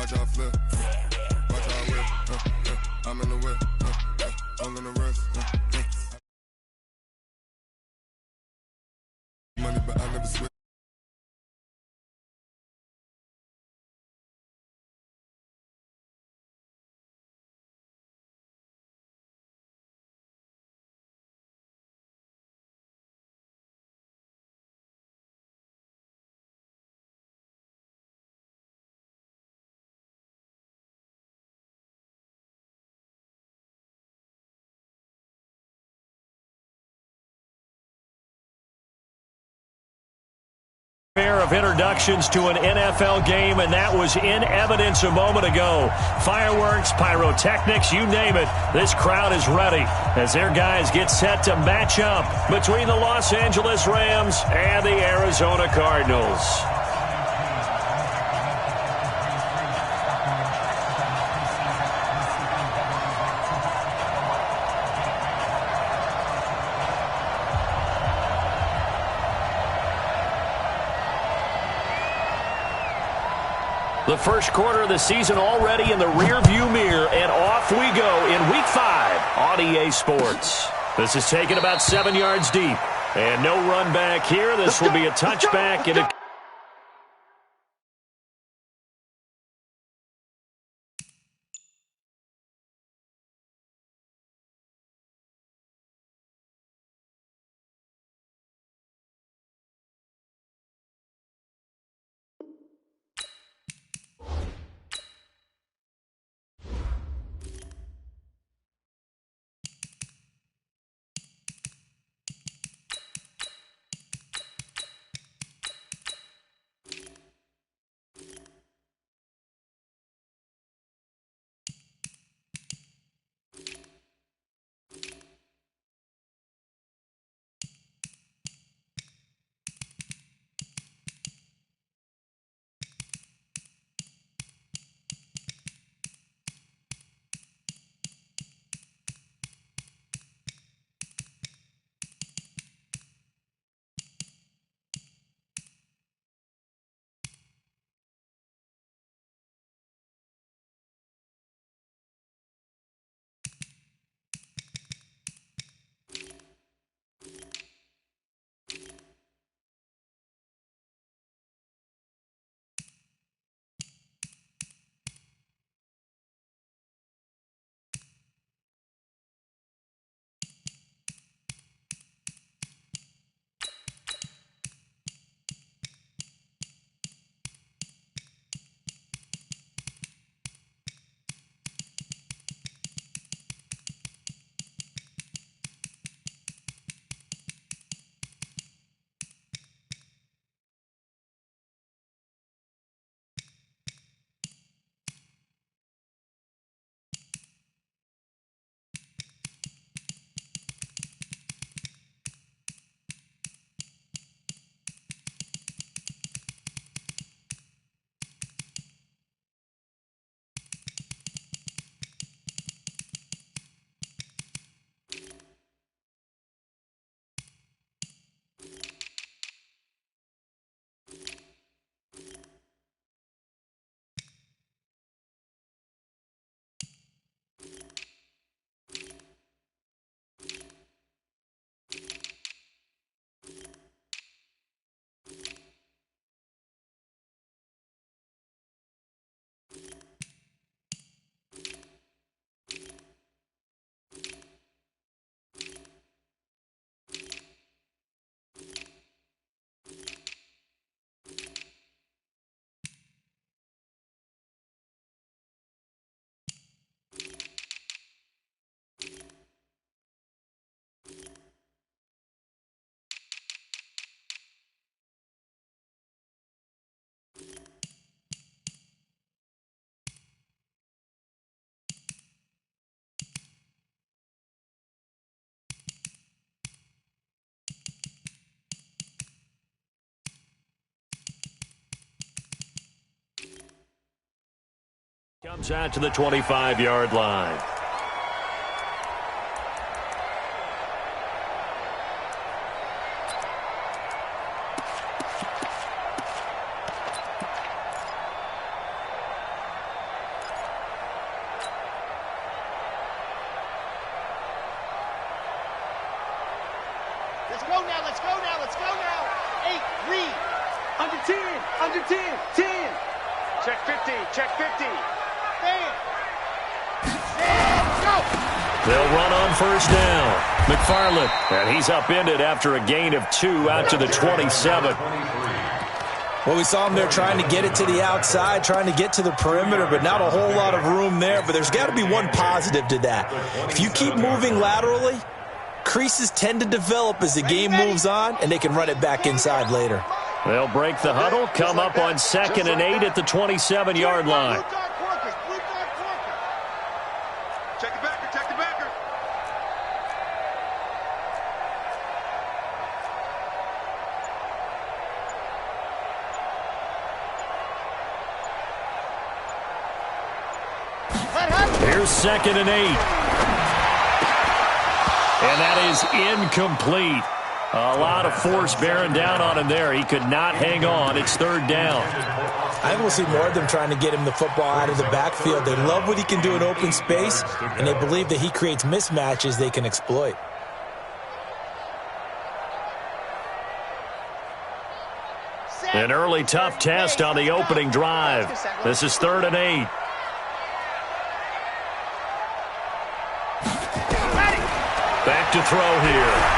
Watch out flip. Watch out whip. I'm in the whip. I'm in the rest. Money, but I never switch. Pair of introductions to an NFL game, and that was in evidence a moment ago. Fireworks, pyrotechnics, you name it. This crowd is ready as their guys get set to match up between the Los Angeles Rams and the Arizona Cardinals. The first quarter of the season already in the rearview mirror, and off we go in Week 5 on EA Sports. This is taken about 7 yards deep, and no run back here. This will be a touchback and a... Comes out to the 25-yard line. Let's go now. Let's go now. Let's go now. 8, read. Under 10. Under 10. 10. Check 50. Check 50. Stand. Stand. Go. They'll run on first down. McFarland, and he's upended after a gain of 2 out to the 27. Well, we saw him there trying to get it to the outside, trying to get to the perimeter, but not a whole lot of room there. But there's got to be one positive to that. If you keep moving laterally, creases tend to develop as the game moves on, and they can run it back inside later. They'll break the huddle, come up on 2nd and 8 at the 27-yard line. Check the backer. Check the backer. Here's 2nd and 8. And that is incomplete. A lot of force bearing down on him there. He could not hang on. It's 3rd down. I think we'll see more of them trying to get him the football out of the backfield. They love what he can do in open space, and they believe that he creates mismatches they can exploit. An early tough test on the opening drive. This is 3rd and 8. Back to throw here.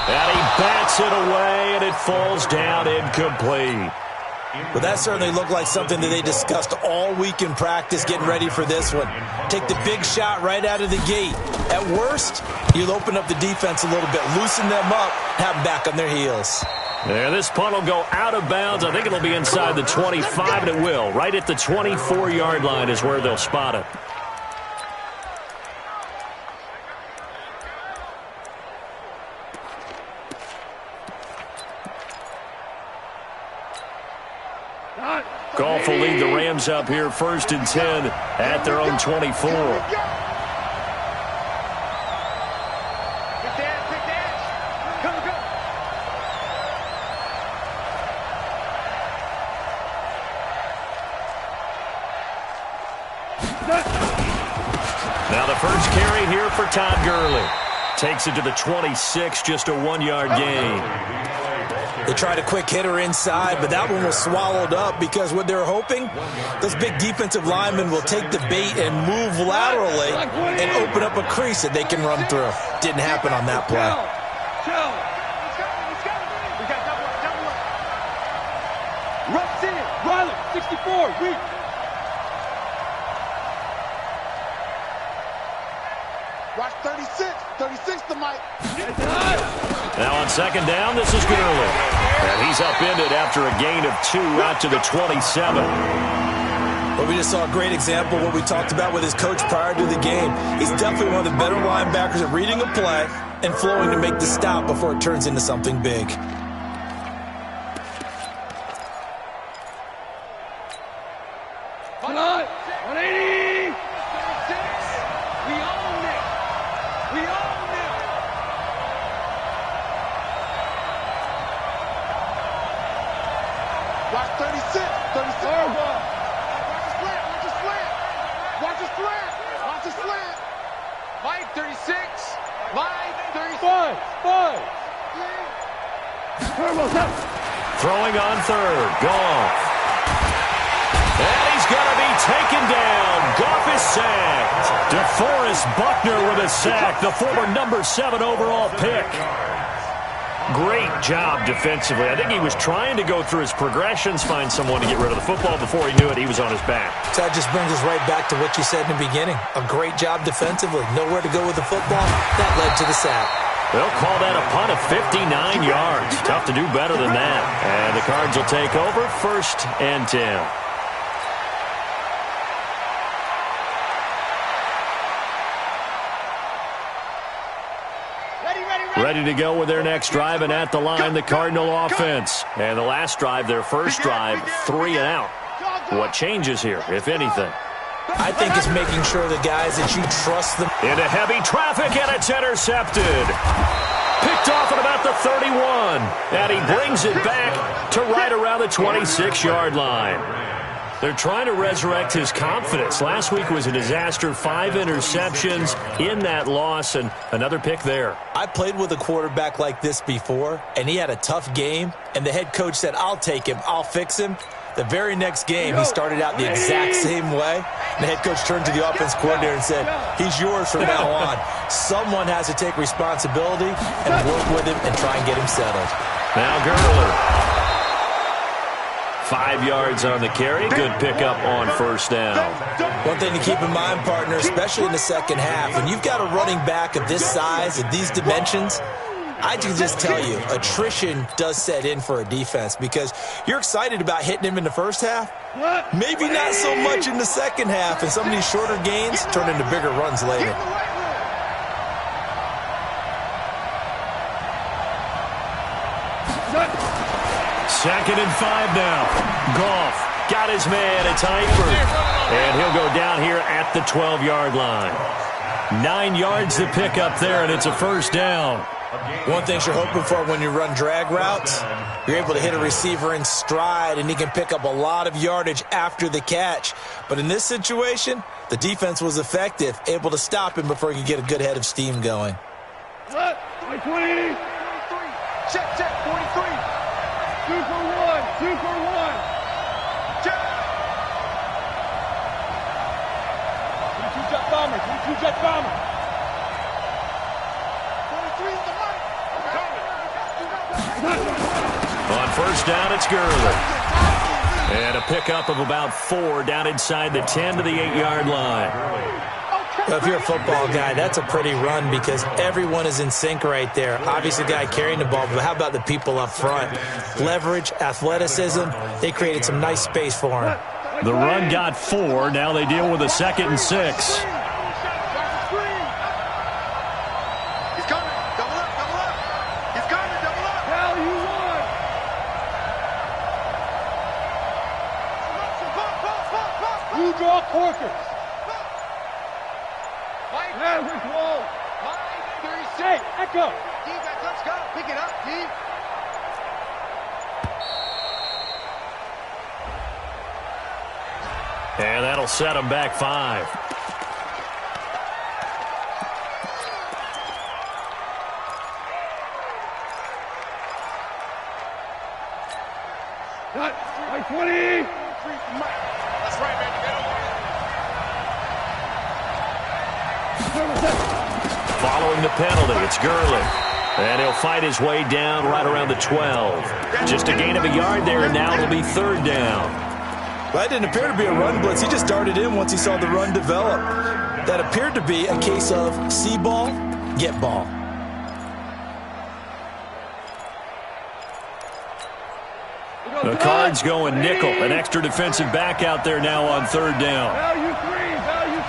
And he bats it away, and it falls down incomplete. But that certainly looked like something that they discussed all week in practice getting ready for this one. Take the big shot right out of the gate. At worst, you'll open up the defense a little bit, loosen them up, have them back on their heels. There, this punt will go out of bounds. I think it'll be inside the 25, and it will. Right at the 24-yard line is where they'll spot it. Goff will lead the Rams up here 1st and 10 at their own 24. Now the first carry here for Todd Gurley. Takes it to the 26, just a 1-yard gain. They tried a quick hitter inside, but that one was swallowed up because what they're hoping, those big defensive linemen will take the bait and move laterally and open up a crease that they can run through. Didn't happen on that play. Ruts in. Riley, 64. Weak. Watch 36. 36 to Mike. Now on 2nd down, this is Gurley. And he's upended after a gain of 2 out to the 27. Well, we just saw a great example of what we talked about with his coach prior to the game. He's definitely one of the better linebackers at reading a play and flowing to make the stop before it turns into something big. Hold on. 180. We own it. We own it. Watch 36. 36. Watch the slant. Watch the slant. Watch the slant. Watch the slant. Mike 36. Mike 36. 5. Throwing on 3rd. Goff. And he's going to be taken down. Goff is sacked. DeForest Buckner with a sack, the former number 7 overall pick. Great job defensively. I think he was trying to go through his progressions, find someone to get rid of the football. Before he knew it, he was on his back. So that just brings us right back to what you said in the beginning. A great job defensively. Nowhere to go with the football. That led to the sack. They'll call that a punt of 59 yards. Tough to do better than that. And the Cards will take over 1st and 10. Ready to go with their next drive, and at the line, the Cardinal offense. And the last drive, their first drive, 3 and out. What changes here, if anything? I think it's making sure the guys that you trust them. Into heavy traffic, and it's intercepted. Picked off at about the 31. And he brings it back to right around the 26-yard line. They're trying to resurrect his confidence. Last week was a disaster, 5 interceptions in that loss, and another pick there. I played with a quarterback like this before, and he had a tough game, and the head coach said, I'll take him, I'll fix him. The very next game, he started out the exact same way. The head coach turned to the offense coordinator and said, he's yours from now on. Someone has to take responsibility and work with him and try and get him settled. Now Gurley. 5 yards on the carry. Good pickup on first down. One thing to keep in mind, partner, especially in the second half, when you've got a running back of this size, of these dimensions, I can just tell you, attrition does set in for a defense because you're excited about hitting him in the first half. Maybe not so much in the second half, and some of these shorter gains turn into bigger runs later. Second and 5 now. Goff got his man. It's Eifert. And he'll go down here at the 12-yard line. 9 yards to pick up there, and it's a first down. One thing you're hoping for when you run drag routes, you're able to hit a receiver in stride, and he can pick up a lot of yardage after the catch. But in this situation, the defense was effective, able to stop him before he could get a good head of steam going. 20. Check, 43. 2 for 1. 2 for 1. Check. 22 jet bomber. 22 jet bomber. 23 is the mark. On first down, it's Gurley. And a pickup of about 4 down inside the 10 to the 8-yard line. Well, if you're a football guy, that's a pretty run because everyone is in sync right there. Obviously, the guy carrying the ball, but how about the people up front? Leverage, athleticism, they created some nice space for him. The run got 4. Now they deal with a 2nd and 6. He's coming. Double up. He's coming. Double up. Hell, you won. You draw corkers. Yeah, we're close. 36. Hey, Echo. Defense, let's go. Pick it up, D. And that'll set him back 5. Cut. 20. That's right, man. Following the penalty, it's Gurley. And he'll fight his way down right around the 12. Just a gain of a yard there, and now it'll be 3rd down. Well, that didn't appear to be a run blitz. He just darted in once he saw the run develop. That appeared to be a case of see ball, get ball. The Cards going nickel. An extra defensive back out there now on 3rd down. Value 3. Value 3.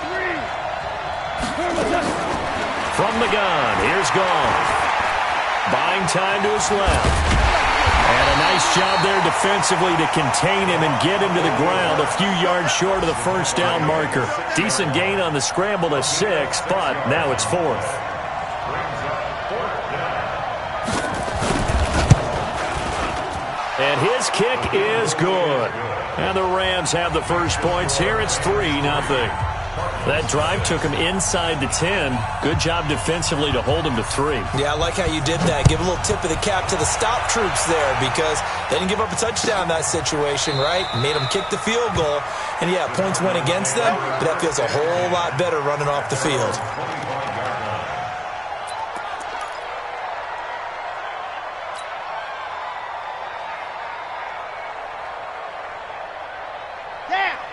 From the gun, here's Goff. Buying time to his left. And a nice job there defensively to contain him and get him to the ground a few yards short of the first down marker. Decent gain on the scramble to 6, but now it's 4th. And his kick is good. And the Rams have the first points here. It's 3-0. That drive took him inside the 10. Good job defensively to hold him to 3. Yeah, I like how you did that. Give a little tip of the cap to the stop troops there because they didn't give up a touchdown in that situation, right? Made them kick the field goal. And, yeah, points went against them, but that feels a whole lot better running off the field.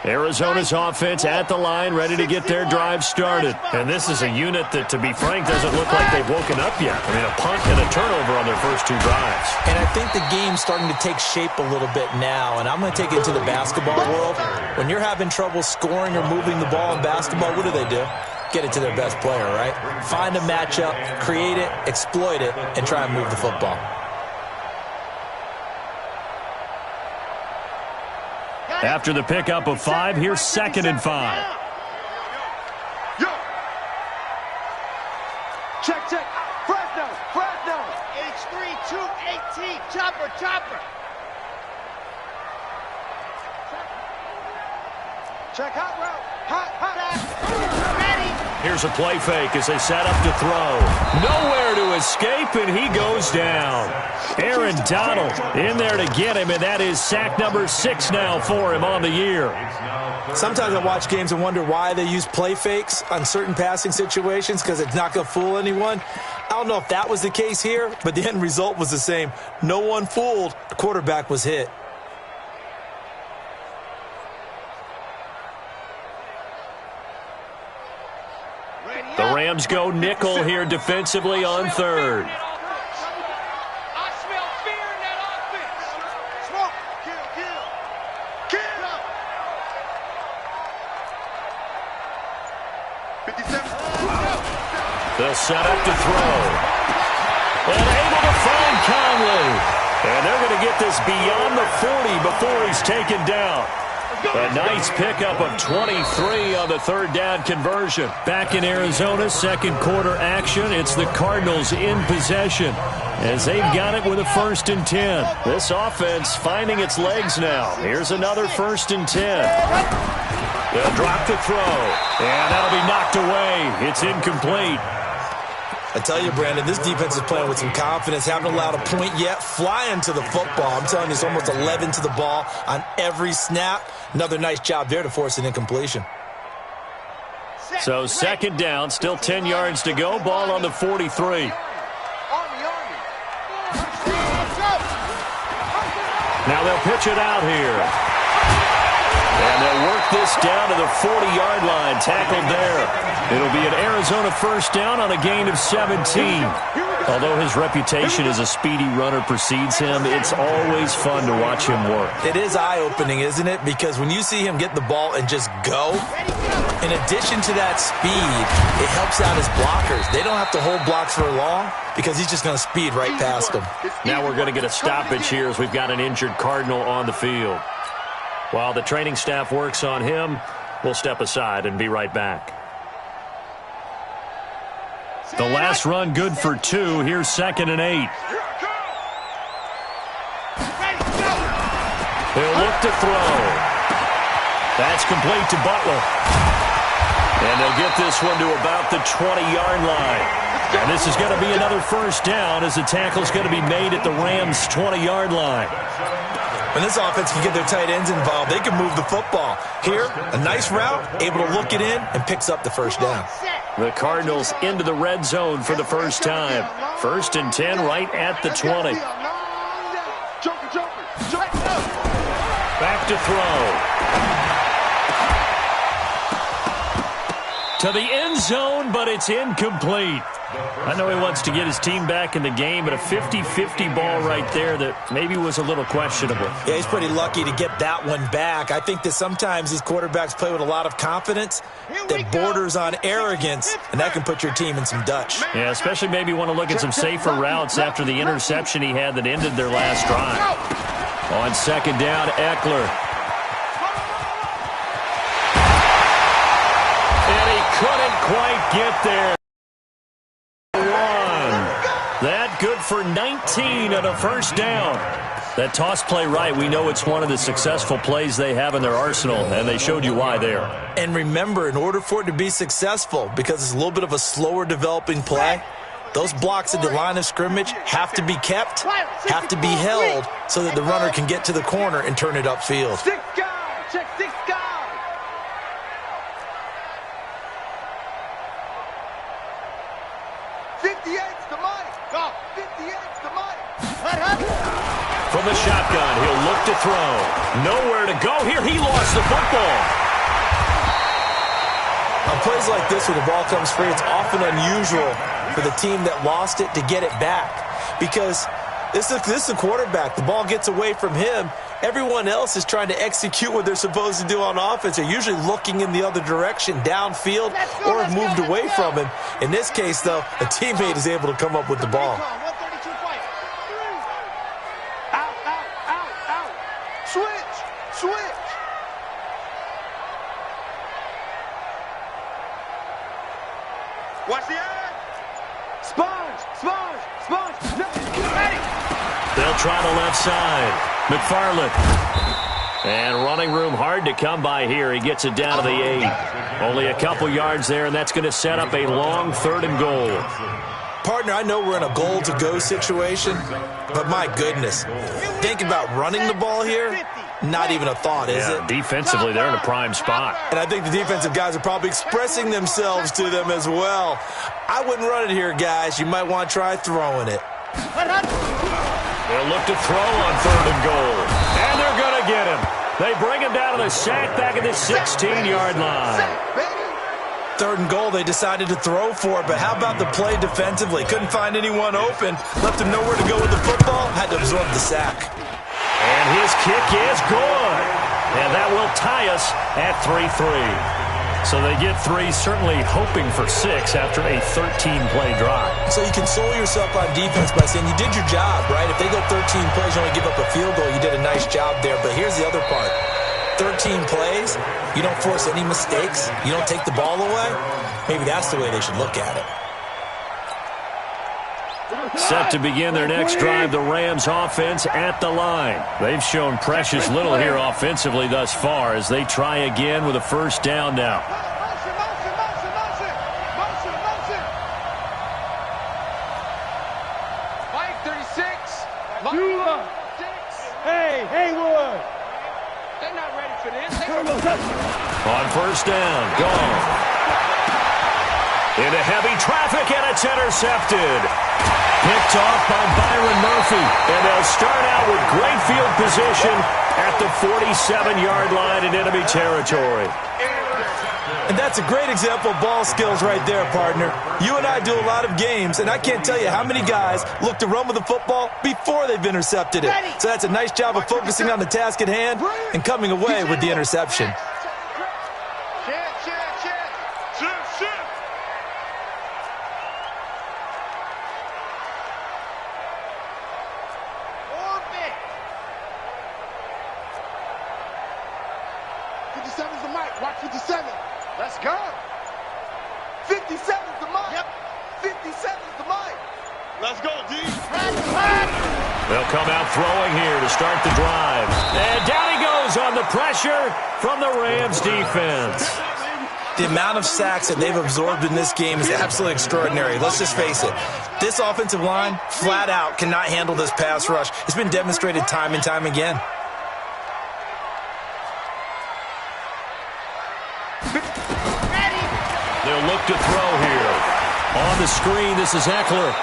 Arizona's offense at the line, ready to get their drive started. And this is a unit that, to be frank, doesn't look like they've woken up yet. I mean, a punt and a turnover on their first 2 drives. And I think the game's starting to take shape a little bit now, and I'm going to take it to the basketball world. When you're having trouble scoring or moving the ball in basketball, what do? Get it to their best player, right? Find a matchup, create it, exploit it, and try and move the football. After the pickup of 5, here's 2nd and 5. Yo. Check. Fresno. H3-2-18. Chopper. Check hot route. Hot. Ready. Here's a play fake as they set up to throw. Nowhere to escape, and he goes down. Aaron Donald in there to get him, and that is sack number 6 now for him on the year. Sometimes I watch games and wonder why they use play fakes on certain passing situations, because it's not going to fool anyone. I don't know if that was the case here, but the end result was the same. No one fooled. The quarterback was hit. The Rams go nickel here defensively on third. I smell fear in that offense. Smoke. Kill. Kill. 57. They'll set up to throw. And able to find Conley. And they're going to get this beyond the 40 before he's taken down. A nice pickup of 23 on the third down conversion. Back in Arizona, second quarter action. It's the Cardinals in possession as they've got it with a 1st and 10. This offense finding its legs now. Here's another 1st and 10. They'll drop the throw, and that'll be knocked away. It's incomplete. I tell you, Brandon, this defense is playing with some confidence. Haven't allowed a point yet. Flying to the football. I'm telling you, it's almost 11 to the ball on every snap. Another nice job there to force an incompletion. So 2nd down, still 10 yards to go. Ball on the 43. Now they'll pitch it out here. And they'll work this down to the 40-yard line. Tackled there. It'll be an Arizona 1st down on a gain of 17. Although his reputation as a speedy runner precedes him, it's always fun to watch him work. It is eye-opening, isn't it? Because when you see him get the ball and just go, in addition to that speed, it helps out his blockers. They don't have to hold blocks for long because he's just going to speed right past them. Now we're going to get a stoppage here as we've got an injured Cardinal on the field. While the training staff works on him, we'll step aside and be right back. The last run good for 2. Here's 2nd and 8. He'll look to throw. That's complete to Butler. And they'll get this one to about the 20-yard line. And this is going to be another 1st down as the tackle's going to be made at the Rams' 20-yard line. When this offense can get their tight ends involved, they can move the football. Here, a nice route, able to look it in, and picks up the 1st down. The Cardinals into the red zone for the first time. 1st and 10 right at the 20. Back to throw. To the end zone, but it's incomplete. I know he wants to get his team back in the game, but a 50-50 ball right there that maybe was a little questionable. Yeah, he's pretty lucky to get that one back. I think that sometimes these quarterbacks play with a lot of confidence that borders on arrogance, and that can put your team in some Dutch. Yeah, especially maybe want to look at some safer routes after the interception he had that ended their last drive. On 2nd down, Eckler. And he couldn't quite get there. That good for 19 on a 1st down. That toss play right, we know it's one of the successful plays they have in their arsenal, and they showed you why there. And remember, in order for it to be successful, because it's a little bit of a slower developing play, those blocks at the line of scrimmage have to be kept, have to be held, so that the runner can get to the corner and turn it upfield. 6 guys. Check 6 guys. From the shotgun, he'll look to throw. Nowhere to go here. He lost the football. On plays like this where the ball comes free, it's often unusual for the team that lost it to get it back. Because this is the quarterback. The ball gets away from him. Everyone else is trying to execute what they're supposed to do on offense. They're usually looking in the other direction, downfield, or have moved away from him. In this case, though, a teammate is able to come up with the ball. Switch. Watch the eye. Sponge. They'll try the left side. McFarland. And running room hard to come by here. He gets it down to the 8. Only a couple yards there, and that's going to set up a long 3rd and goal. Partner, I know we're in a goal-to-go situation, but my goodness, think about running the ball here. Not even a thought, is it? Defensively, they're in a prime spot. And I think the defensive guys are probably expressing themselves to them as well. I wouldn't run it here, guys. You might want to try throwing it. They'll look to throw on 3rd and goal. And they're going to get him. They bring him down to the sack back at the 16-yard line. 3rd and goal, they decided to throw for it, but how about the play defensively? Couldn't find anyone open, left him nowhere to go with the football, had to absorb the sack. And his kick is good. And that will tie us at 3-3. So they get 3, certainly hoping for 6 after a 13-play drive. So you console yourself on defense by saying you did your job, right? If they go 13 plays, you only give up a field goal, you did a nice job there. But here's the other part. 13 plays, you don't force any mistakes, you don't take the ball away. Maybe that's the way they should look at it. Set to begin their next drive, the Rams offense at the line. They've shown precious little here offensively thus far as they try again with a 1st down now. Mike 36. Hey, Haywood. They're not ready for this. On 1st down, gone. Into heavy traffic, and it's intercepted. Picked off by Byron Murphy. And they'll start out with great field position at the 47-yard line in enemy territory. And that's a great example of ball skills right there, partner. You and I do a lot of games, and I can't tell you how many guys look to run with the football before they've intercepted it. So that's a nice job of focusing on the task at hand and coming away with the interception. Watch 57. Let's go. 57's the mic. Yep. 57's the mic. Let's go, D. They'll come out throwing here to start the drive. And down he goes on the pressure from the Rams defense. The amount of sacks that they've absorbed in this game is absolutely extraordinary. Let's just face it. This offensive line, flat out, cannot handle this pass rush. It's been demonstrated time and time again. They'll look to throw here. On the screen, this is Eckler.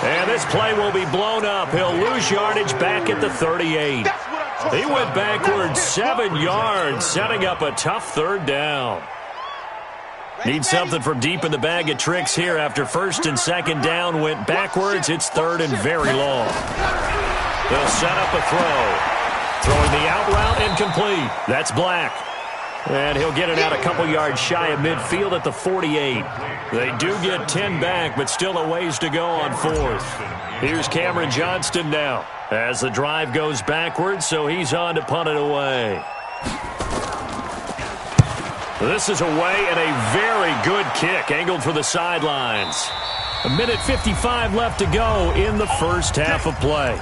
And this play will be blown up. He'll lose yardage back at the 38. He went backwards 7 yards, setting up a tough 3rd down. Need something from deep in the bag of tricks here after 1st and 2nd down went backwards. It's 3rd and very long. They'll set up a throw. Throwing the out route incomplete. That's Black. And he'll get it out a couple yards shy of midfield at the 48. They do get 10 back, but still a ways to go on 4th. Here's Cameron Johnston now as the drive goes backwards, so he's on to punt it away. This is away and a very good kick angled for the sidelines. 1:55 left to go in the 1st half of play.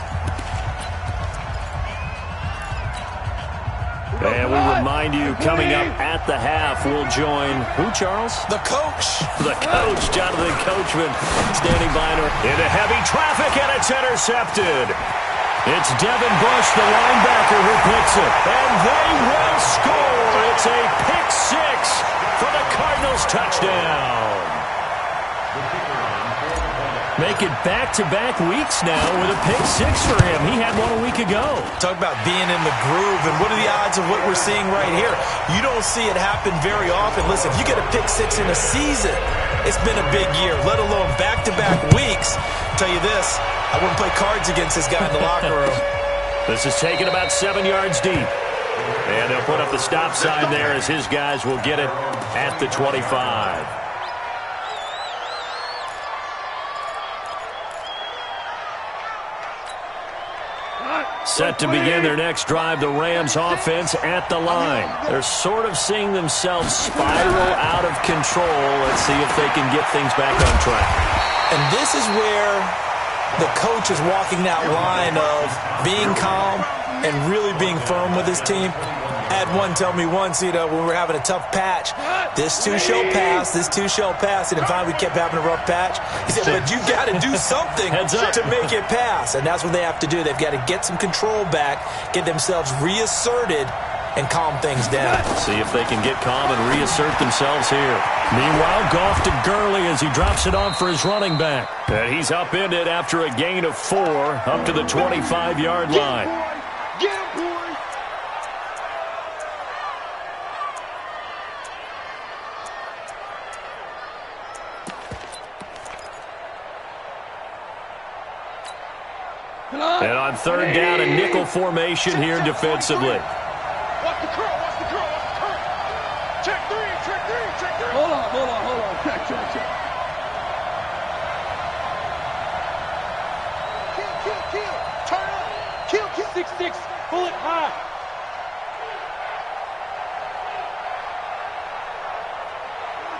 And we remind you, coming up at the half, we'll join who, Charles? The coach. The coach, Jonathan Coachman, standing by into heavy traffic, and it's intercepted. It's Devin Bush, the linebacker, who picks it. And they will score. It's a pick 6 for the Cardinals touchdown. Make it back-to-back weeks now with a pick 6 for him. He had one a week ago. Talk about being in the groove, and what are the odds of what we're seeing right here? You don't see it happen very often. Listen, if you get a pick 6 in a season, it's been a big year, let alone back-to-back weeks. I'll tell you this, I wouldn't play cards against this guy in the locker room. This is taken about 7 yards deep. And they'll put up the stop sign there as his guys will get it at the 25. Set to begin their next drive, the Rams offense at the line. They're sort of seeing themselves spiral out of control. Let's see if they can get things back on track. And this is where the coach is walking that line of being calm and really being firm with his team. I had one tell me once, when we were having a tough patch, this too shall pass, this too shall pass, and then finally we kept having a rough patch. He said, but you got to do something to make it pass, and that's what they have to do. They've got to get some control back, get themselves reasserted, and calm things down. See if they can get calm and reassert themselves here. Meanwhile, Goff to Gurley as he drops it on for his running back. And he's upended after a gain of 4 up to the 25-yard line. Get him, boy! And on third down, a nickel formation here defensively. Watch the curl, watch the curl, watch the curl. Check three, check three, check three. Hold on. Check. Kill. Turn up. Kill. 6-6, pull it high.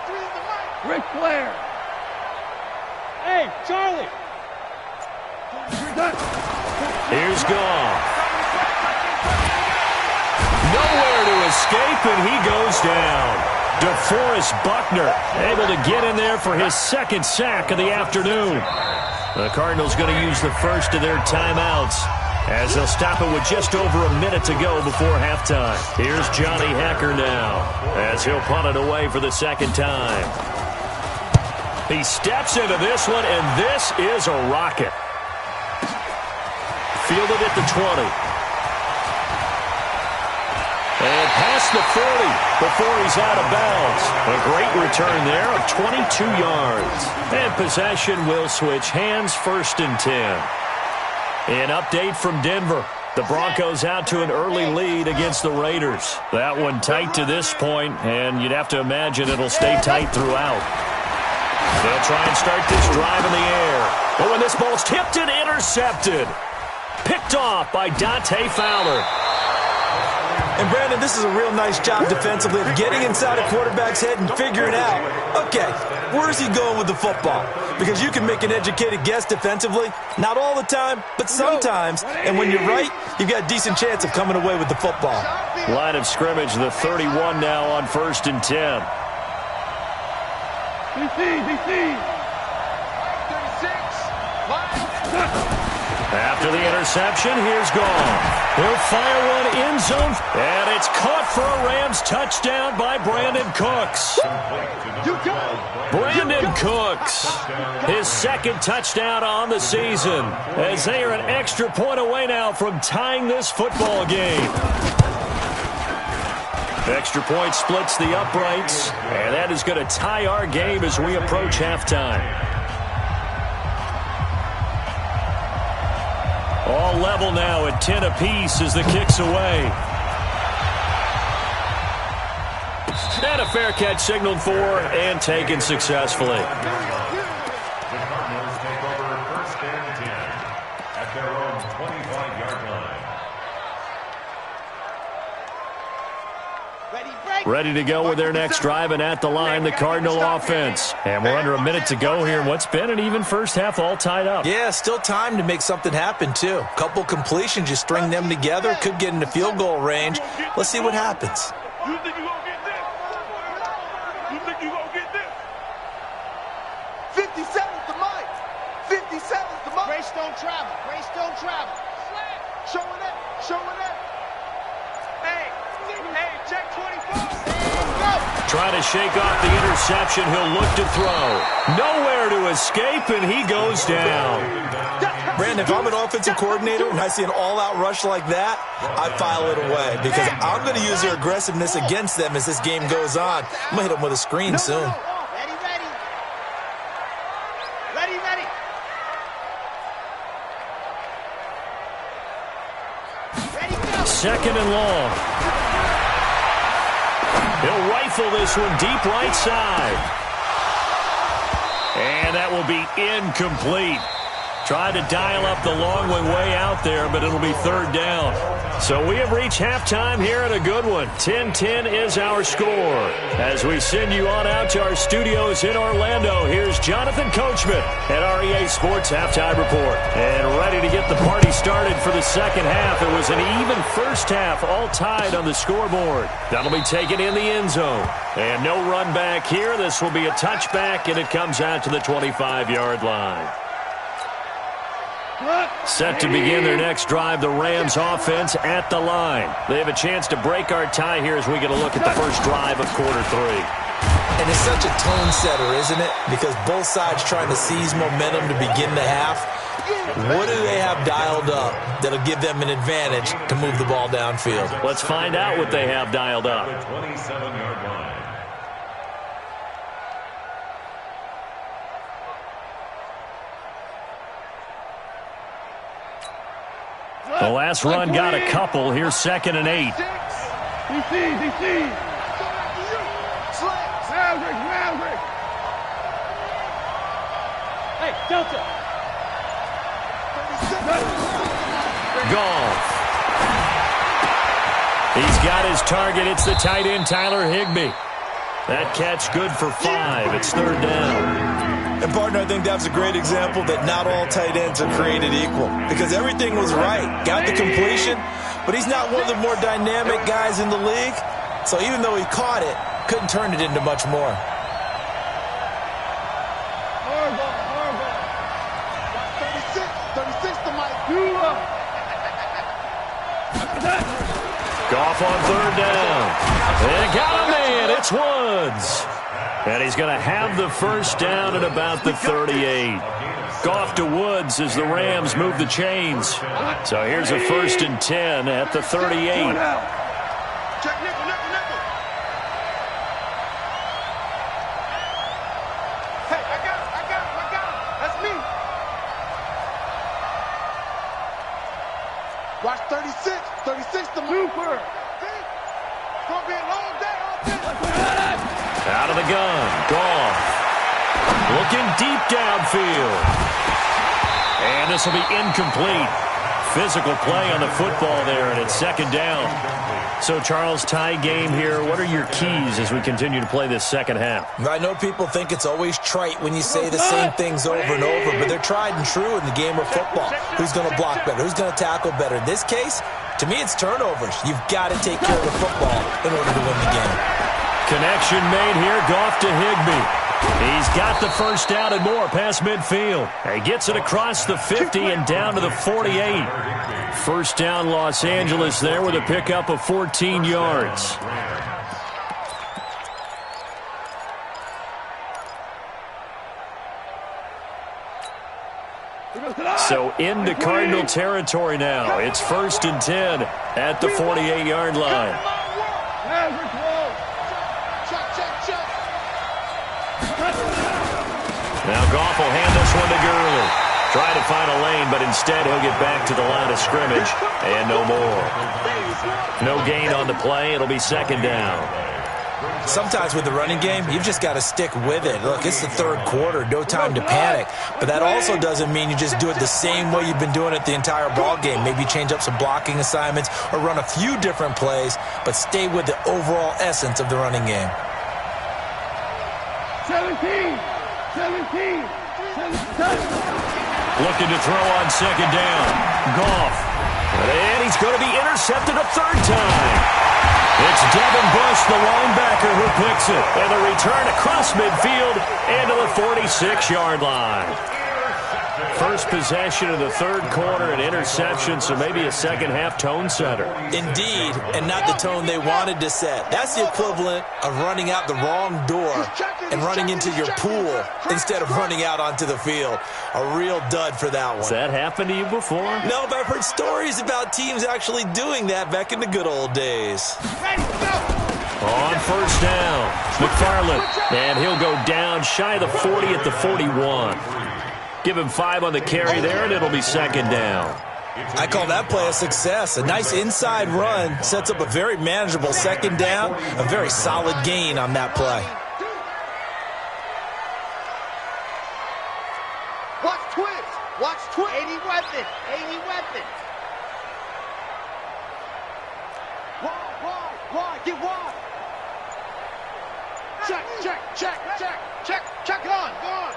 Three in the right. Ric Flair. Hey, Charlie. Here's Goff. Nowhere to escape, and he goes down. DeForest Buckner able to get in there for his second sack of the afternoon. The Cardinals going to use the first of their timeouts as they'll stop it with just over a minute to go before halftime. Here's Johnny Hacker now as he'll punt it away for the second time. He steps into this one, and this is a rocket. Fielded at the 20. And past the 40 before he's out of bounds. A great return there of 22 yards. And possession will switch hands, 1st and 10. An update from Denver. The Broncos out to an early lead against the Raiders. That one tight to this point, and you'd have to imagine it'll stay tight throughout. They'll try and start this drive in the air. But when this ball's tipped and intercepted. Picked off by Dante Fowler. And, Brandon, this is a real nice job defensively of getting inside a quarterback's head and figuring out, okay, where's he going with the football? Because you can make an educated guess defensively. Not all the time, but sometimes. And when you're right, you've got a decent chance of coming away with the football. Line of scrimmage, the 31 now on 1st and 10. DC. 36. After the interception, here's Goff. He'll fire one end zone, and it's caught for a Rams touchdown by Brandon Cooks. Brandon Cooks, his second touchdown on the season, as they are an extra point away now from tying this football game. Extra point splits the uprights, and that is going to tie our game as we approach halftime. All level now at 10 apiece as the kick's away. And a fair catch signaled for and taken successfully. The Cardinals take over 1st and 10 at their own 25-yard line. Ready to go with their next drive, and at the line, the Cardinal offense. And we're under a minute to go here in what's been an even first half, all tied up. Yeah, still time to make something happen, too. Couple completions, you string them together, could get into field goal range. Let's see what happens. You think you're going to get this? You think you're going to get this? 57's the mic. 57's the mic. Grace don't travel. Showing it. Hey, check 24. Trying to shake off the interception. He'll look to throw. Nowhere to escape, and he goes down. Brandon, if I'm an offensive coordinator and I see an all-out rush like that, I file it away because I'm going to use their aggressiveness against them as this game goes on. I'm going to hit them with a screen soon. Ready. 2nd and long. He'll rifle this one deep right side. And that will be incomplete. Tried to dial up the long way out there, but it'll be 3rd down. So we have reached halftime here at a good one. 10-10 is our score. As we send you on out to our studios in Orlando, here's Jonathan Coachman at REA Sports Halftime Report. And ready to get the party started for the second half. It was an even first half, all tied on the scoreboard. That'll be taken in the end zone. And no run back here. This will be a touchback, and it comes out to the 25-yard line. Set to begin their next drive, the Rams offense at the line. They have a chance to break our tie here as we get a look at the first drive of quarter 3. And it's such a tone setter, isn't it? Because both sides trying to seize momentum to begin the half. What do they have dialed up that'll give them an advantage to move the ball downfield? Let's find out what they have dialed up. 27-yard line. The last run got a couple. Here's 2nd and 8. DC. Maverick. Hey, Delta. Goff. He's got his target. It's the tight end, Tyler Higbee. That catch good for 5. It's 3rd down. And, partner, I think that's a great example that not all tight ends are created equal. Because everything was right. Got the completion, but he's not one of the more dynamic guys in the league. So even though he caught it, couldn't turn it into much more. Horrible. 36 to Mike. Goff on 3rd down. They got a man. It's Woods. And he's going to have the first down at about the 38. Goff to Woods as the Rams move the chains. So here's a 1st and 10 at the 38. Check nickel. Hey, I got him. That's me. Watch 36 to Super. It's going to be a long day. Out of the gun, Goff. Looking deep downfield. And this will be incomplete. Physical play on the football there, and it's 2nd down. So, Charles, tie game here. What are your keys as we continue to play this second half? I know people think it's always trite when you say the same things over and over, but they're tried and true in the game of football. Who's going to block better? Who's going to tackle better? In this case, to me, it's turnovers. You've got to take care of the football in order to win the game. Connection made here, Goff to Higbee. He's got the first down and more past midfield. He gets it across the 50 and down to the 48. First down, Los Angeles there with a pickup of 14 yards. So into Cardinal territory now. It's 1st and 10 at the 48-yard line. Now Goff will hand this one to Gurley. Try to find a lane, but instead he'll get back to the line of scrimmage and no more. No gain on the play. It'll be 2nd down. Sometimes with the running game, you've just got to stick with it. Look, it's the 3rd quarter, no time to panic. But that also doesn't mean you just do it the same way you've been doing it the entire ball game. Maybe change up some blocking assignments or run a few different plays, but stay with the overall essence of the running game. 17. Looking to throw on 2nd down. Goff. And he's going to be intercepted a 3rd time. It's Devin Bush, the linebacker, who picks it. And the return across midfield into the 46-yard line. First possession of the 3rd quarter, an interception, so maybe a second-half tone setter. Indeed, and not the tone they wanted to set. That's the equivalent of running out the wrong door and running into your pool instead of running out onto the field. A real dud for that one. Has that happened to you before? No, but I've heard stories about teams actually doing that back in the good old days. On 1st down, McFarland, and he'll go down shy of the 40 at the 41. Give him 5 on the carry there, and it'll be 2nd down. I call that play a success. A nice inside run sets up a very manageable 2nd down, a very solid gain on that play. Watch twist. 80 weapons. Check on. Go on.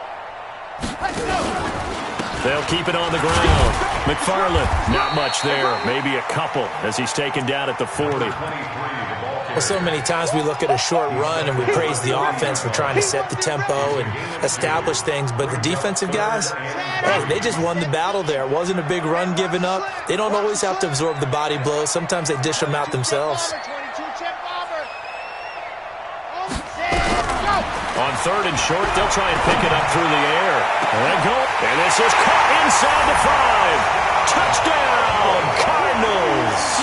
Let's go. They'll keep it on the ground. McFarland, not much there. Maybe a couple as he's taken down at the 40. Well, so many times we look at a short run and we praise the offense for trying to set the tempo and establish things, but the defensive guys, hey, they just won the battle there. It wasn't a big run given up. They don't always have to absorb the body blows. Sometimes they dish them out themselves. On third and short, they'll try and pick it up through the air. And go. And this is caught inside the 5. Touchdown, Cardinals.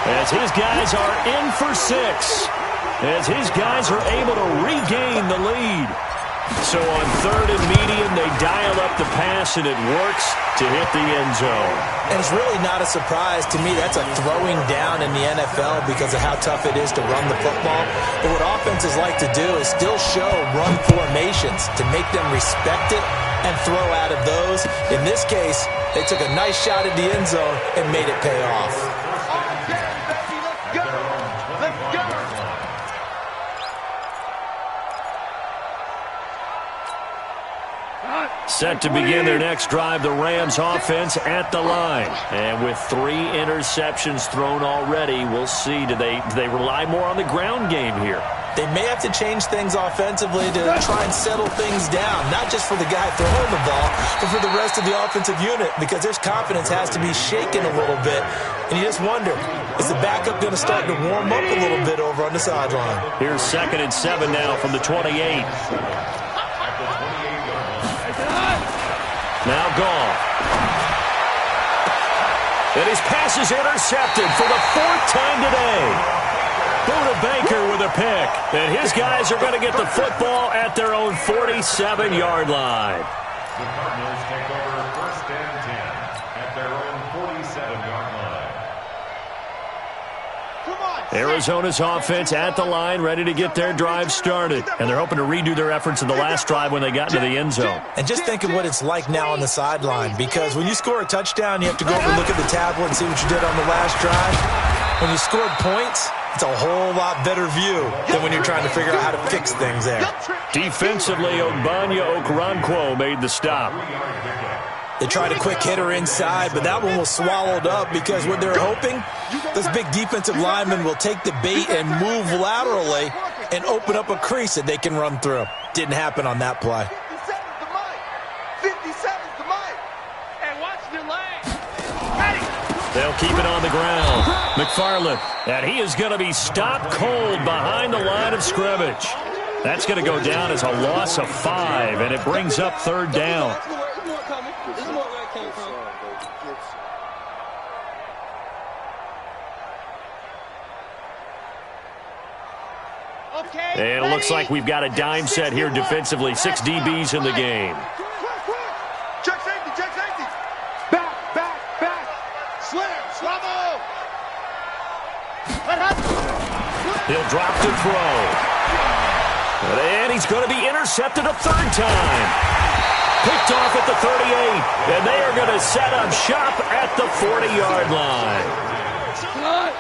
As his guys are in for 6. As his guys are able to regain the lead. So on third and medium, they dial up the pass, and it works to hit the end zone. And it's really not a surprise to me. That's a throwing down in the NFL because of how tough it is to run the football. But what offenses like to do is still show run formations to make them respect it and throw out of those. In this case, they took a nice shot at the end zone and made it pay off. Set to begin their next drive, the Rams offense at the line. And with 3 interceptions thrown already, we'll see. Do they rely more on the ground game here? They may have to change things offensively to try and settle things down, not just for the guy throwing the ball, but for the rest of the offensive unit, because their confidence has to be shaken a little bit. And you just wonder, is the backup going to start to warm up a little bit over on the sideline? Here's 2nd and 7 now from the 28. Now Goff. And his pass is intercepted for the 4th time today. Buda Baker with a pick. And his guys are going to get the football at their own 47-yard line. The Cardinals take over 1st and 10 at their own 47-yard line. Arizona's offense at the line, ready to get their drive started. And they're hoping to redo their efforts in the last drive when they got into the end zone. And just think of what it's like now on the sideline, because when you score a touchdown, you have to go over and look at the tablet and see what you did on the last drive. When you scored points, it's a whole lot better view than when you're trying to figure out how to fix things there. Defensively, Ogbanya Okoronkwo made the stop. They tried a quick hitter inside, but that one was swallowed up because what they're hoping, those big defensive linemen will take the bait and move laterally and open up a crease that they can run through. Didn't happen on that play. 57's the mic. 57's the mic. Hey, watch the lane. Ready. They'll keep it on the ground. McFarland, and he is going to be stopped cold behind the line of scrimmage. That's going to go down as a loss of 5, and it brings up 3rd down. And it looks like we've got a dime set here defensively. 6 DBs in the game. Check safety, check safety. Back. Slam, Slavo. He'll drop to throw. And he's going to be intercepted a 3rd time. Picked off at the 38. And they are going to set up shop at the 40-yard line.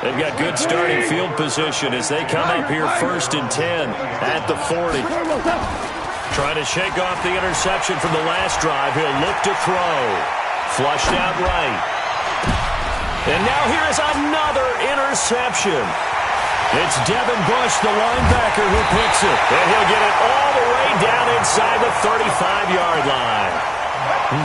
They've got good starting field position as they come up here 1st and 10 at the 40. Trying to shake off the interception from the last drive. He'll look to throw. Flushed out right. And now here is another interception. It's Devin Bush, the linebacker, who picks it. And he'll get it all the way down inside the 35-yard line.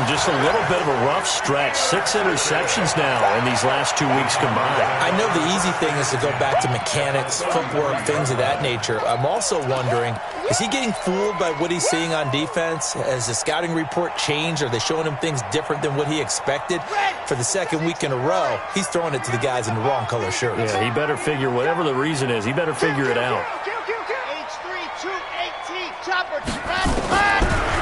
Just a little bit of a rough stretch. 6 interceptions now in these last 2 weeks combined. I know the easy thing is to go back to mechanics, footwork, things of that nature. I'm also wondering, is he getting fooled by what he's seeing on defense? Has the scouting report changed? Are they showing him things different than what he expected? For the 2nd week in a row, he's throwing it to the guys in the wrong color shirts. Yeah, he better figure, whatever the reason is, he better figure it out. H3-2-18, chopper,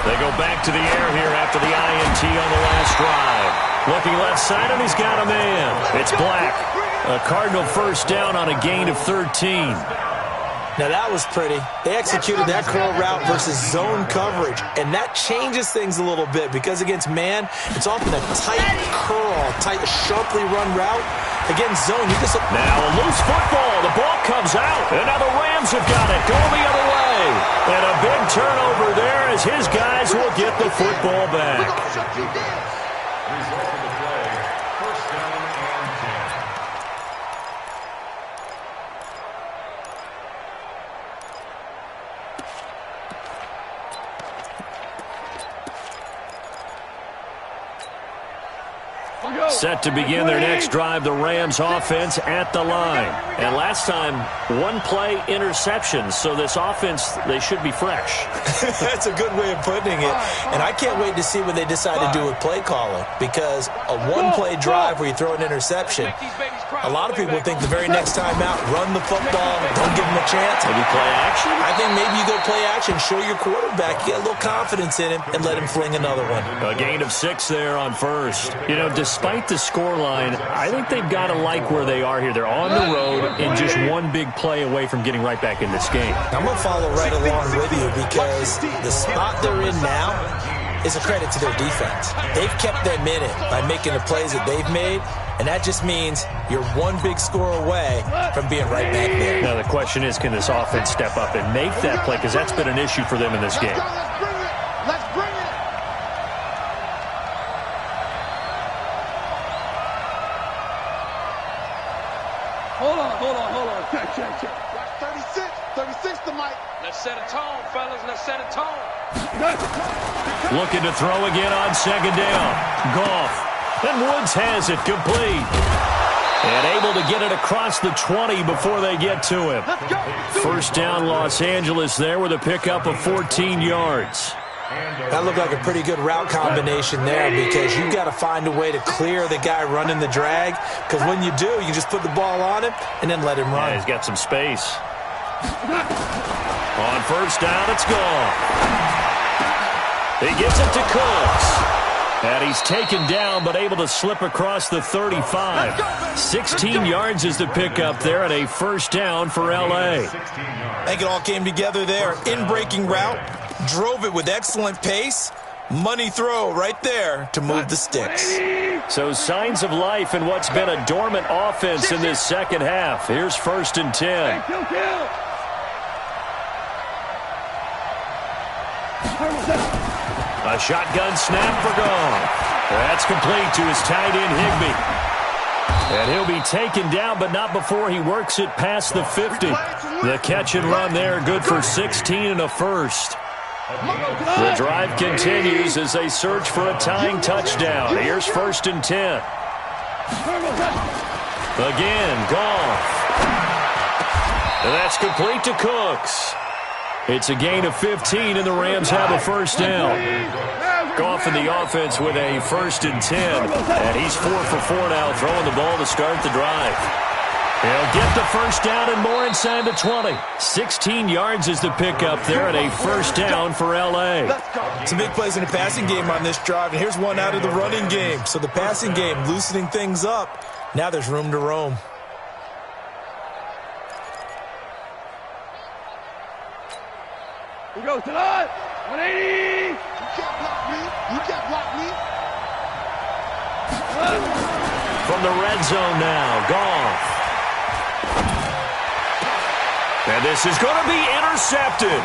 They go back to the air here after the INT on the last drive. Looking left side, and he's got a man. It's Black. A Cardinal 1st down on a gain of 13. Now, that was pretty. They executed that curl route versus zone coverage, and that changes things a little bit because against man, it's often a tight curl, tight, sharply run route. Against zone, you just... Now a loose football. The ball comes out, and now the Rams have got it. Going the other way. play. And a big turnover there as his guys will get the football back. Result of the play, first down and 10. Set to begin their next drive, the Rams offense at the line. And last time, one play interception, so this offense, they should be fresh. That's a good way of putting it. And I can't wait to see what they decide to do with play calling, because a one-play drive where you throw an interception, a lot of people think the very next time out, run the football, don't give them a chance. Maybe play action? I think maybe you go play action, show your quarterback, get a little confidence in him, and let him fling another one. A gain of 6 there on first. You know, despite the scoreline, I think they've got to like where they are here. They're on the road and just one big play away from getting right back in this game. I'm going to follow right along with you, because the spot they're in now is a credit to their defense. They've kept them in it by making the plays that they've made, and that just means you're one big score away from being right back there. Now the question is, can this offense step up and make that play? Because that's been an issue for them in this game. Let's bring it. Hold on. Check. Watch 36 to Mike. Let's set a tone, fellas. Let's set a tone. Looking to throw again on second down. Goff. And Woods has it complete. And able to get it across the 20 before they get to him. First down, Los Angeles there with a pickup of 14 yards. That looked like a pretty good route combination there, because you've got to find a way to clear the guy running the drag, because when you do, you just put the ball on him and then let him run. Yeah, he's got some space. On first down, it's gone. He gives it to Cooks. And he's taken down, but able to slip across the 35. 16 yards is the pickup there, and a first down for L.A. I think it all came together there. In-breaking route, drove it with excellent pace. Money throw right there to move the sticks. So signs of life in what's been a dormant offense in this second half. Here's first and 10. A shotgun snap for Goff. That's complete to his tight end, Higbee. And he'll be taken down, but not before he works it past the 50. The catch and run there, good for 16 and a first. The drive continues as they search for a tying touchdown. Here's first and 10. Again, Goff. And that's complete to Cooks. It's a gain of 15, and the Rams have a first down. Goff in the offense with a first and 10. And he's 4 for 4 now, throwing the ball to start the drive. He'll get the first down and more inside the 20. 16 yards is the pickup there, and a first down for L.A. Some big plays in the passing game on this drive, and here's one out of the running game. So the passing game loosening things up. Now there's room to roam. We go to the 180. You can't block me. You can't block me. From the red zone now, Goff. And this is going to be intercepted.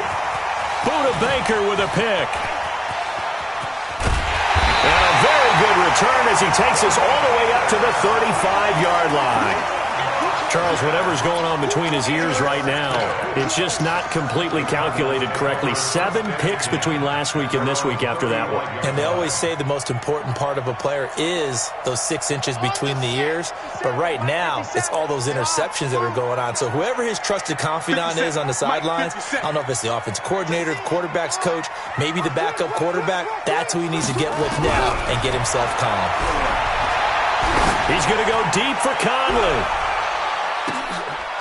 Buda Baker with a pick. And a very good return as he takes us all the way up to the 35-yard line. Charles, whatever's going on between his ears right now, it's just not completely calculated correctly. 7 picks between last week and this week after that one. And they always say the most important part of a player is those 6 inches between the ears. But right now, it's all those interceptions that are going on. So whoever his trusted confidant is on the sidelines, I don't know if it's the offensive coordinator, the quarterback's coach, maybe the backup quarterback, that's who he needs to get with now and get himself calm. He's going to go deep for Conley.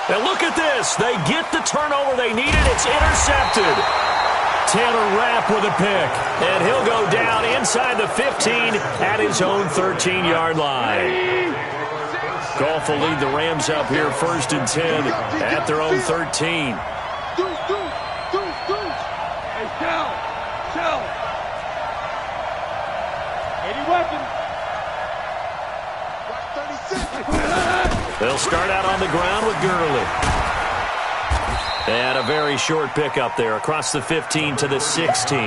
And look at this. They get the turnover they needed. It's intercepted. Taylor Rapp with a pick. And he'll go down inside the 15 at his own 13-yard line. Goff will lead the Rams up here first and 10 at their own 13. Hey, Shell. 80 weapons. They'll start out on the ground with Gurley. And a very short pickup there across the 15 to the 16.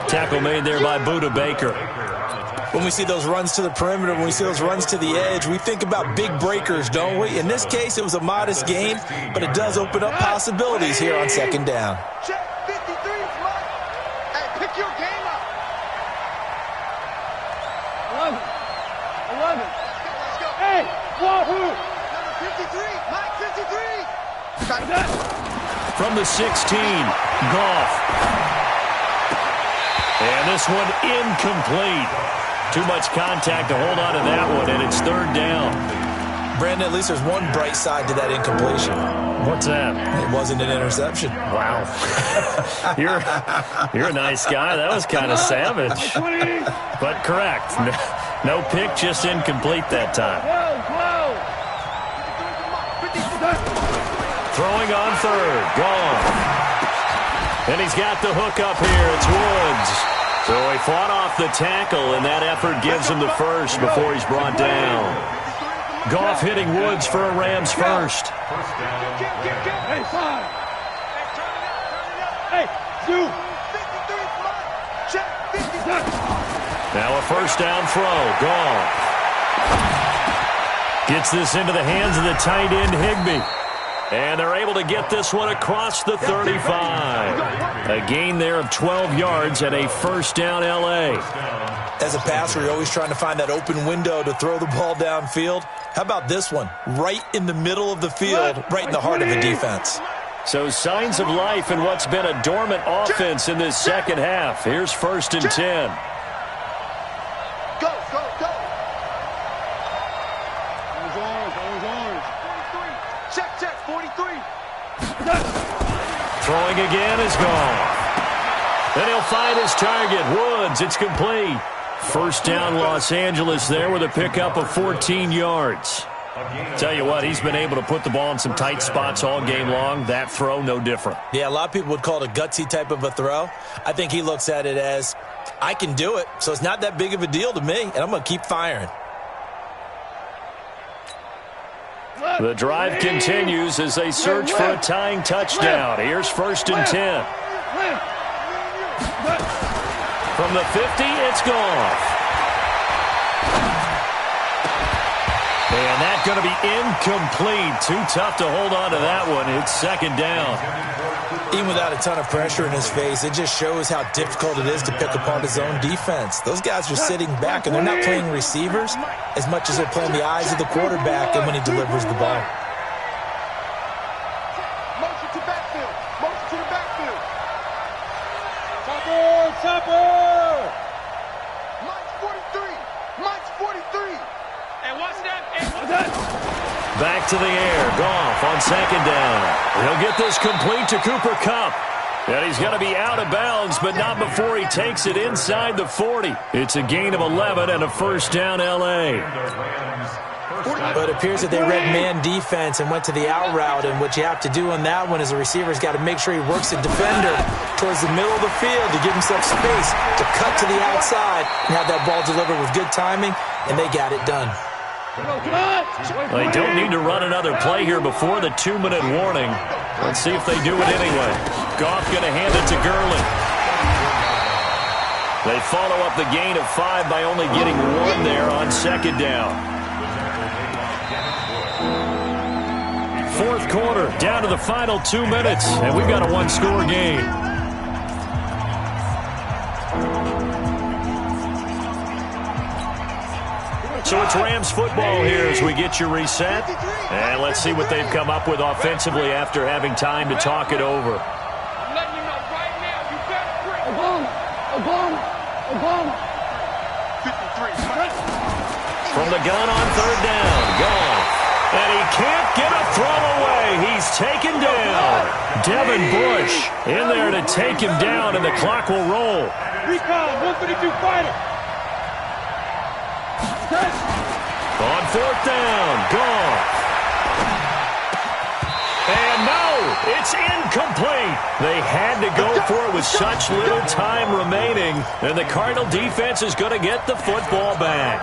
Tackle made there by Budda Baker. When we see those runs to the perimeter, when we see those runs to the edge, we think about big breakers, don't we? In this case, it was a modest gain, but it does open up possibilities here on second down. Check 53 is mine. Hey, pick your game up. 11. Let's go. Hey, wahoo! Number 53, Mike 53. From the 16, Goff. And this one incomplete. Too much contact to hold on to that one, and it's third down. Brandon, at least there's one bright side to that incompletion. What's that? It wasn't an interception. Wow. You're a nice guy. That was kind of savage. But correct. No pick, just incomplete that time. Throwing on third. Gone. And he's got the hook up here. It's Woods. So he fought off the tackle, and that effort gives him the first before he's brought down. Goff hitting Woods for a Rams first. Hey, 5. Hey, 2. 53 is mine. Check 53. Now a first down throw. Gone. Gets this into the hands of the tight end, Higbee. And they're able to get this one across the 35. A gain there of 12 yards and a first down L.A. As a passer, you're always trying to find that open window to throw the ball downfield. How about this one? Right in the middle of the field, right in the heart of a defense. So signs of life in what's been a dormant offense in this second half. Here's first and 10. Go. Check 43. Throwing again is gone. Then he'll find his target. Woods, it's complete. First down Los Angeles there with a pickup of 14 yards. Tell you what, he's been able to put the ball in some tight spots all game long. That throw, no different. Yeah, a lot of people would call it a gutsy type of a throw. I think he looks at it as, I can do it, so it's not that big of a deal to me, and I'm going to keep firing. The drive continues as they search for a tying touchdown. Here's first and 10. From the 50, it's gone. And that's going to be incomplete. Too tough to hold on to that one. It's second down. Even without a ton of pressure in his face, it just shows how difficult it is to pick apart his own defense. Those guys are sitting back, and they're not playing receivers as much as they're playing the eyes of the quarterback and when he delivers the ball. Motion to backfield. Motion to the backfield. Topper! Mike's 43. Mike's 43. And watch that. Back to the air. Goff on second down. He'll get this complete to Cooper Kupp. And he's going to be out of bounds, but not before he takes it inside the 40. It's a gain of 11 and a first down L.A. But it appears that they read man defense and went to the out route, and what you have to do on that one is the receiver's got to make sure he works the defender towards the middle of the field to give himself space to cut to the outside and have that ball delivered with good timing, and they got it done. They don't need to run another play here before the 2-minute warning. Let's see if they do it anyway. Goff going to hand it to Gurley. They follow up the gain of 5 by only getting 1 there on second down. Fourth quarter, down to the final 2 minutes, and we've got a one-score game. So it's Rams football here as we get you reset. And let's see what they've come up with offensively after having time to talk it over. I'm letting you know right now, you better bring Obama. 53. From the gun on third down, Goff. And he can't get a throw away. He's taken down. Devin Bush in there to take him down, and the clock will roll. Recon, 152 fighter. On fourth down, Goff. And no, it's incomplete. They had to go for it with such little time remaining, and the Cardinal defense is going to get the football back.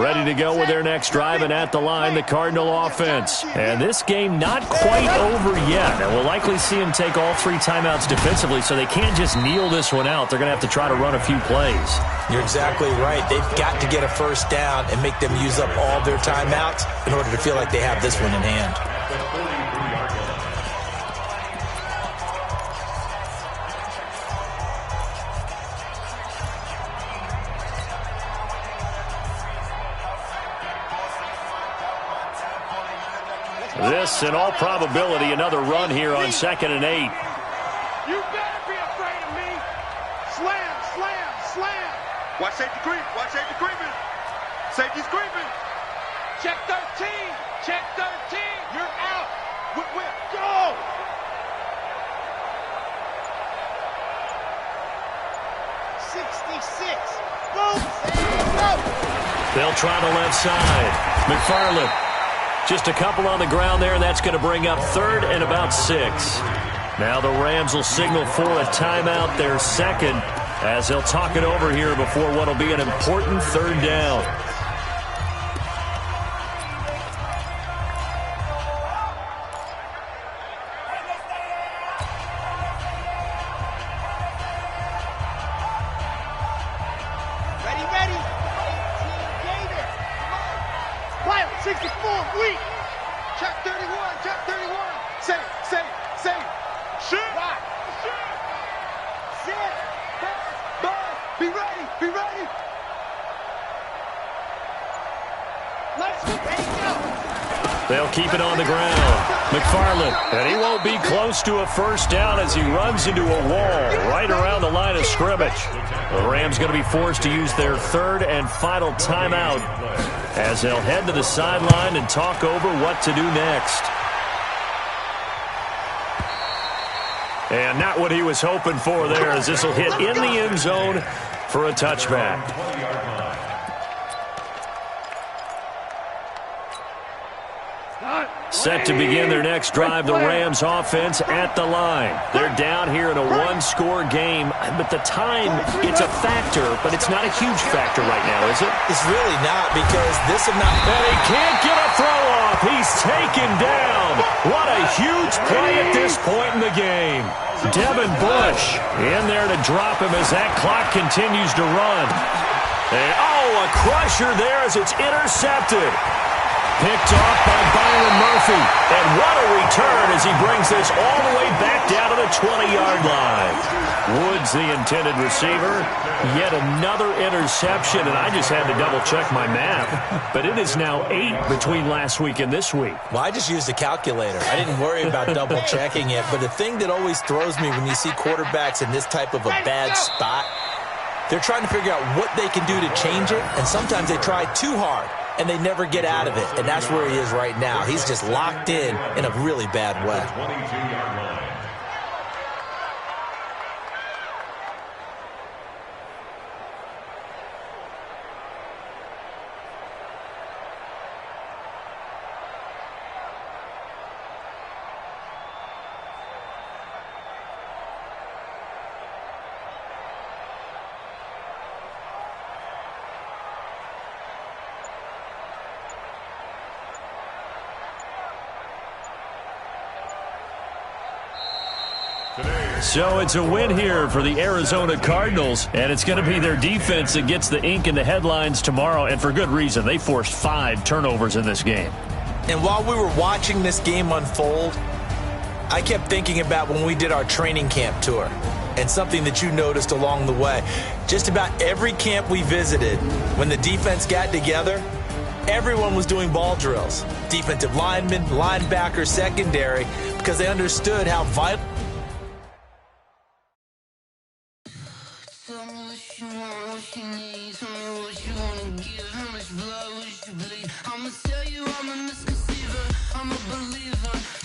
ready to go with their next drive, and at the line, the Cardinal offense. And this game not quite over yet. And we'll likely see them take all 3 timeouts defensively, so they can't just kneel this one out. They're going to have to try to run a few plays. You're exactly right. They've got to get a first down and make them use up all their timeouts in order to feel like they have this one in hand. This, in all probability, another run here on 2nd and 8. You better be afraid of me. Slam, slam, slam. Watch safety creep. Watch safety creeping. Safety's creeping. Check 13. Check 13. You're out. Whip. Go. Boom. Go. They'll try the left side. McFarland. Just a couple on the ground there, and that's going to bring up 3rd and about 6. Now the Rams will signal for a timeout, their second, as they'll talk it over here before what will be an important 3rd down. Ready. 64, weak. Check 31. Safe. Shoot. Rock. Sit. Buzz. Be ready. Let's go. They'll keep it on the ground. McFarland, and he won't be close to a first down as he runs into a wall right around the line of scrimmage. The Rams going to be forced to use their 3rd and final timeout as they'll head to the sideline and talk over what to do next. And not what he was hoping for there, as this will hit in the end zone for a touchback. Set to begin their next drive, the Rams offense at the line. They're down here in a 1-score game, but the time, it's a factor, but it's not a huge factor right now, is it? It's really not, because this amount... And he can't get a throw off. He's taken down. What a huge play at this point in the game. Devin Bush in there to drop him as that clock continues to run. And, a crusher there as it's intercepted. Picked off by Byron Murphy. And what a return as he brings this all the way back down to the 20-yard line. Woods, the intended receiver. Yet another interception, and I just had to double-check my math. But it is now 8 between last week and this week. Well, I just used a calculator. I didn't worry about double-checking it. But the thing that always throws me when you see quarterbacks in this type of a bad spot, they're trying to figure out what they can do to change it, and sometimes they try too hard, and they never get out of it. And that's where he is right now. He's just locked in a really bad way. 22-yard line. So it's a win here for the Arizona Cardinals, and it's going to be their defense that gets the ink in the headlines tomorrow, and for good reason. They forced 5 turnovers in this game. And while we were watching this game unfold, I kept thinking about when we did our training camp tour, and something that you noticed along the way. Just about every camp we visited, when the defense got together, everyone was doing ball drills. Defensive linemen, linebackers, secondary, because they understood how vital. I'ma tell you I'm a misconceiver, I'm a believer.